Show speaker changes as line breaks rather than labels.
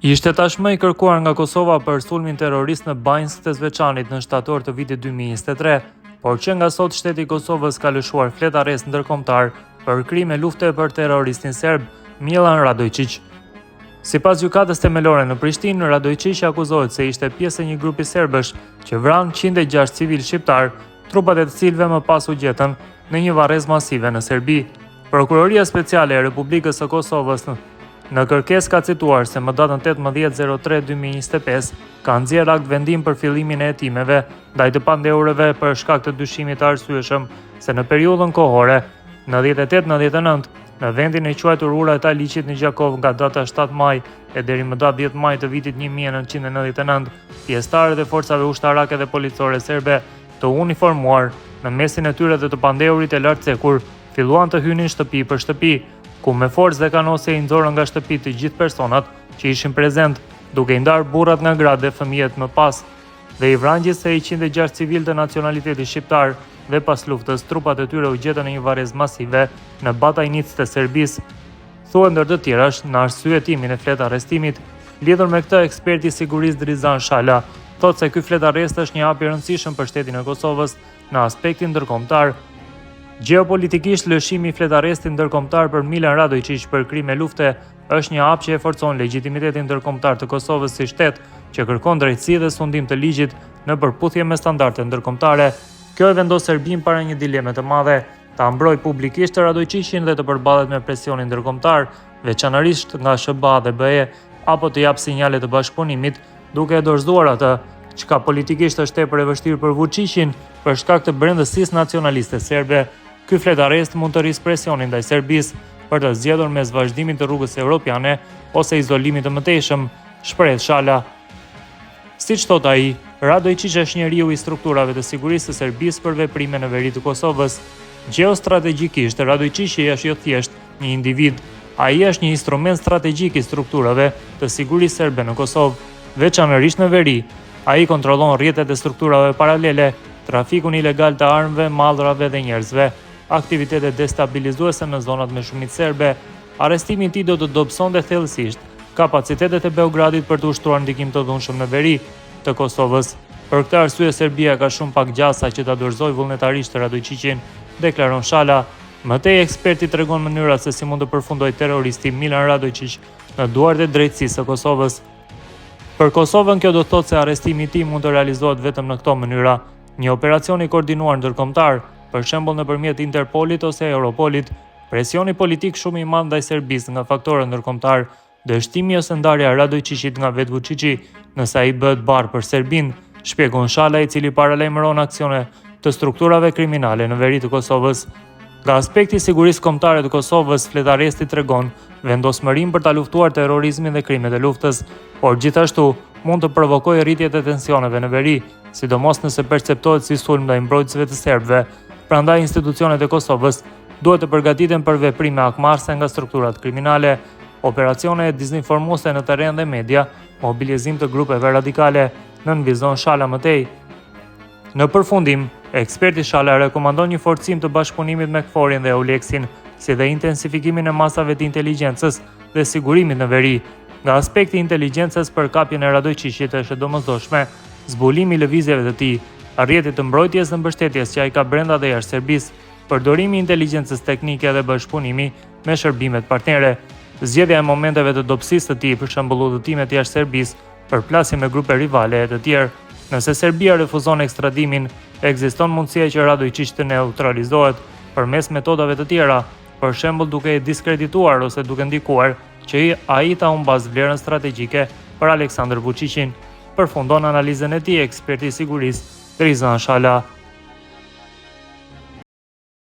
Ishte tashmë i kërkuar nga Kosova për sulmin terrorist në Banjsk të Zveçanit në shtator të vitit 2023, por që nga sot shteti i Kosovës ka lëshuar flet arrest ndërkombëtar për krime lufte për terroristin serb Milan Radojčić. Sipas gjykatës themelore në Prishtinë, Radojčić akuzohet se ishte pjesë e një grupi serbësh që vran 106 civil shqiptar, trupat e të cilëve më pas u gjetën në një varrezë masive në Serbi. Prokuroria Speciale e Republikës së Kosovës në kërkesë ka cituar se më datën 18/03/2025 ka nxjerrë akt vendim për fillimin e hetimeve ndaj të pandehurëve për shkak të dyshimit të arsyeshëm se në periudhën kohore 98-99 në vendin e quajtur Ura e Taliqit në Gjakov nga data 7 maj e deri më datë 10 maj të vitit 1999, pjesëtarët e forcave ushtarake dhe policore serbe të uniformuar në mesin e tyre dhe të pandehurit e lartcekur filluan të hynin shtëpi për shtëpi, ku me forcë dhe kanosje i nxorën nga shtëpi të gjithë personat që ishin prezent, duke i ndarë burrat nga gratë dhe fëmijët më pas, dhe i vranë gjithsej 106 civil të nacionalitetit shqiptar dhe pas luftës trupat e tyre u gjetën në një varrezë masive në Batajnicë të Serbisë. Thuhet ndër të tjerash në arsyetimin e flet arrestimit, lidhur me këtë eksperti i sigurisë Drizan Shala thotë se ky flet arrest është një hap i rëndësishëm për shtetin e Kosovës në aspektin ndërkombëtar. Geopolitikisht, lëshimi i flet arrestit ndërkombëtar për Milan Radojčić për krime lufte është një hap që e forcon legjitimitetin ndërkombëtar të Kosovës si shtet që kërkon drejtësi dhe sundim të ligjit në përputhje me standarde ndërkombëtare. Kjo e vendos Serbinë para një dileme të madhe: ta mbrojë publikisht Radojčićin dhe të përballet me presionin ndërkombëtar, veçanërisht nga SBA dhe BE, apo të jap sinjale të bashkëpunimit duke e dorëzuar atë, çka politikisht është tepër e vështirë për Vučićin për shkak të brendësisë nacionaliste serbe. Ky flet arrest mund të rrisë presionin ndaj Serbisë për të zgjedhur mes vazhdimit të rrugës europiane ose izolimit të mëtejshëm, shpreh Shala. Siç thot ai, Radojčić është njeriu i strukturave të sigurisë së Serbisë për veprime në veri të Kosovës. Gjeostrategjikisht, Radojčić është jo thjesht një individ, ai është një instrument strategjik i strukturave të sigurisë serbe në Kosovë, veçanërisht në veri. Ai kontrollon rrjetet e strukturave paralele, trafikun ilegal të armëve, mallrave dhe njerëzve, aktivitetet destabilizuese në zonat me shumicë serbe. Arrestimi i tij do të dobësonte thellësisht kapacitetet e Beogradit për të ushtruar ndikim të dhunshëm në veri të Kosovës. Për këtë arsye Serbia ka shumë pak gjasa që ta dorëzojë vullnetarisht Radojčićin, deklaron Shala. Më tej, eksperti tregon mënyrat se si mund të përfundojë terroristi Milan Radojčić në duart e drejtësisë së Kosovës. Për Kosovën kjo do të thotë se arrestimi i tij mund të realizohet vetëm në këto mënyra: një operacion i koordinuar ndërkombëtar, për shembull nëpërmjet Interpolit ose Europolit, presioni politik shumë i madh ndaj Serbisë nga faktorët ndërkombëtar, dështimi ose ndarja e Radojčićit nga vetë Vučići nëse ai bëhet barr për Serbinë, shpjegon Shala, i cili paralajmëron aksione të strukturave kriminale në veri të Kosovës. Nga aspekti i sigurisë kombëtare të Kosovës, flet arresti tregon vendosmërim për ta luftuar terrorizmin dhe krimet e luftës, por gjithashtu mund të provokojë rritjet e tensioneve në veri, sidomos nëse perceptohet si sulm ndaj mbrojtësve të serbëve. Prandaj institucionet e Kosovës duhet të përgatiten për veprime akmarrëse nga strukturat kriminale, operacione dezinformuese në terren dhe media, mobilizim të grupeve radikale, nënvizon Shala më tej. Në përfundim, eksperti Shala rekomandon një forcim të bashkëpunimit me KFOR-in dhe EULEX-in, si dhe intensifikimin e masave të inteligjencës dhe sigurimit në veri. Nga aspekti i inteligjencës, përkapjen e Radojčićit është e domosdoshme, zbulimi i lëvizjeve të tij, rrjetet të mbrojtjes dhe mbështetjes që ai ka brenda dhe jashtë Serbisë, përdorimi i inteligjencës teknike dhe bashkëpunimi me shërbimet partnere, zgjedhja e momenteve të dobësisë të tij, për shembull udhëtimet jashtë Serbisë, përplasje me grupe rivale e të tjerë. Nëse Serbia refuzon ekstradimin, ekziston mundësia që Radojčić të neutralizohet përmes metodave të tjera, për shembull duke i diskredituar ose duke ndikuar që ai ta humbas vlerën strategjike për Aleksandar Vučićin, përfundon analizën e tij eksperti i sigurisë Drizan Shala.